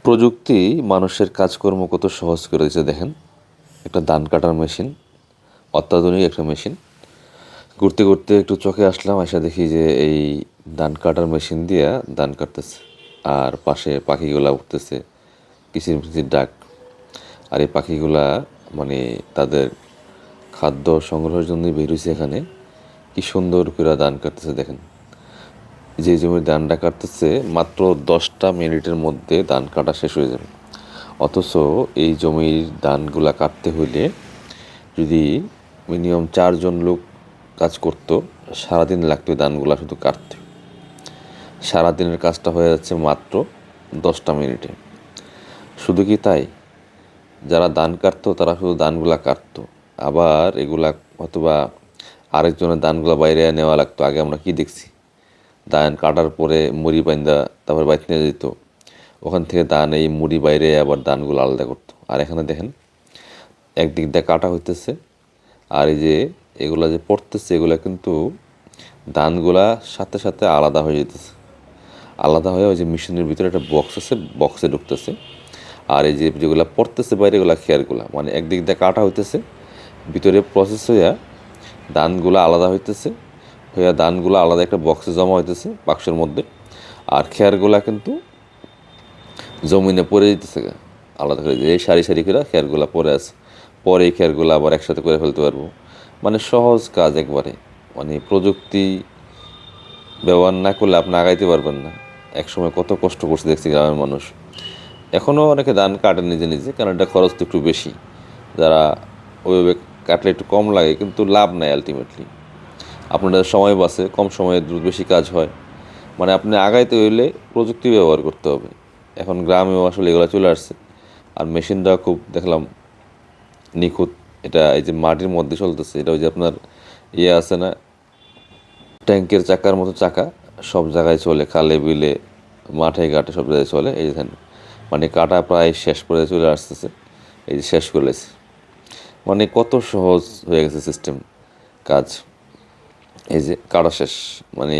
প্রযুক্তি মানুষের কাজকর্ম কত সহজ করে দিয়েছে দেখেন। একটা ধান কাটার মেশিন, অত্যাধুনিক একটা মেশিন। ঘুরতে ঘুরতে একটু চোখে আসলাম, এসে দেখি যে এই ধান কাটার মেশিন দিয়া ধান কাটতেছে, আর পাশে পাখিগুলা উঠতেছে, কিচির মিচির ডাক। আর এই পাখিগুলা মানে তাদের খাদ্য সংগ্রহের জন্যই বের হয়েছে এখানে। কি সুন্দর করে ধান কাটতেছে দেখেন। যে জমির ধানটা কাটতেছে মাত্র 10টা মিনিটের মধ্যে ধান কাটা শেষ হয়ে যাবে। অথচ এই জমির ধানগুলা কাটতে হইলে যদি মিনিমাম 4জন লোক কাজ করতো, সারাদিন লাগতো ধানগুলা শুধু কাটতে। সারাদিনের কাজটা হয়ে যাচ্ছে মাত্র 10টা মিনিটে। শুধু কি তাই, যারা ধান কাটতো তারা শুধু ধানগুলা কাটতো, আবার এগুলা অথবা আরেকজনের ধানগুলা বাইরে নেওয়া লাগতো। আগে আমরা কি দেখছি, ধান কাটার পরে মুড়ি বাইন্দা তারপর বাইতে নিয়ে যেত, ওখান থেকে ধান এই মুড়ি বাইরে আবার ধানগুলো আলাদা করতো। আর এখানে দেখেন একদিক দিয়ে কাটা হইতেছে, আর এই যে এগুলা যে পড়তেছে এগুলা কিন্তু ধানগুলা সাথে সাথে আলাদা হয়ে যেতেছে। আলাদা হয়ে ওই যে মেশিনের ভিতরে একটা বক্স আছে, বক্সে ঢুকতেছে। আর এই যে যেগুলো পড়তেছে বাইরে এগুলা খেয়ারগুলা, মানে একদিক দিয়ে কাটা হইতেছে, ভিতরে প্রসেস হইয়া ধানগুলো আলাদা হইতেছে, হইয়া ধানগুলো আলাদা একটা বক্সে জমা হইতেছে বাক্সের মধ্যে। আর খেয়ারগুলা কিন্তু জমিনে পড়ে যেতেছে আলাদা করে, এই সারি সারি করে খেয়ারগুলা পড়ে আছে। পরে এই খেয়ারগুলো আবার একসাথে করে ফেলতে পারবো। মানে সহজ কাজ একবারে। মানে প্রযুক্তি ব্যবহার না করলে আপনি আগাইতে পারবেন না। একসময় কত কষ্ট করছে দেখছি গ্রামের মানুষ। এখনও অনেকে ধান কাটে নিজে নিজে, কারণ এটা খরচ তো একটু বেশি। যারা ওইভাবে কাটলে একটু কম লাগে, কিন্তু লাভ নাই আলটিমেটলি। আপনাদের সময় বাঁচে, কম সময়ে দ্রুত বেশি কাজ হয়। মানে আপনি আগাইতে হইলে প্রযুক্তি ব্যবহার করতে হবে। এখন গ্রামেও আসলে এগুলো চলে আসছে। আর মেশিনটা খুব দেখলাম নিখুঁত। এটা এই যে মাটির মধ্যে চলতেছে, এটা ওই যে আপনার ইয়ে আছে না, ট্যাঙ্কের চাকার মতো চাকা, সব জায়গায় চলে, খালে বিলে মাঠে ঘাটে সব জায়গায় চলে। এই যে মানে কাটা প্রায় শেষ করে চলে আসতেছে, এই যে শেষ করেছে। মানে কত সহজ হয়ে গেছে সিস্টেম, কাজ। এই যে কাটা শেষ, মানে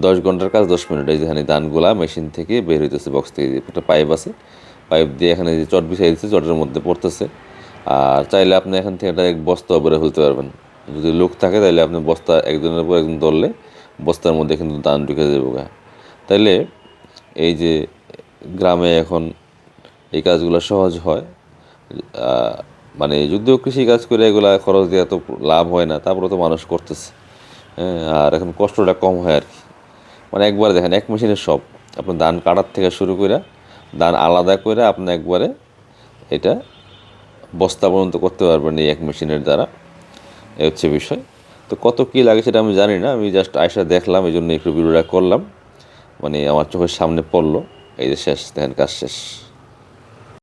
10 ঘন্টার কাজ 10 মিনিট। এই যেখানে ধানগুলা মেশিন থেকে বের হইতেছে, বক্স থেকে একটা পাইপ আছে, পাইপ দিয়ে এখানে যে চট বিছাই দিচ্ছে, চটের মধ্যে পড়তেছে। আর চাইলে আপনি এখান থেকে একটা বস্তা বের ফেলতে পারবেন। যদি লোক থাকে তাইলে আপনি বস্তা একজনের পর একজন ধরলে বস্তার মধ্যে কিন্তু ধান ঢুকে যাবে গা। তাইলে এই যে গ্রামে এখন এই কাজগুলো সহজ হয়। মানে যদিও কৃষি কাজ করে এগুলা খরচ দিয়ে এত লাভ হয় না, তারপরে তো মানুষ করতেছে। হ্যাঁ, আর এখন কষ্টটা কম হয় আর কি। মানে একবারে দেখেন এক মেশিনের সব, আপনার ধান কাটার থেকে শুরু করে ধান আলাদা করে আপনি একবারে এটা বস্তা পর্যন্ত করতে পারবেন এই এক মেশিনের দ্বারা। এই হচ্ছে বিষয়। তো কত কী লাগে সেটা আমি জানি না, আমি জাস্ট আয়সা দেখলাম, এই জন্য একটু ভিডিওটা করলাম। মানে আমার চোখের সামনে পড়লো, এই যে শেষ, দেখেন কাজ শেষ।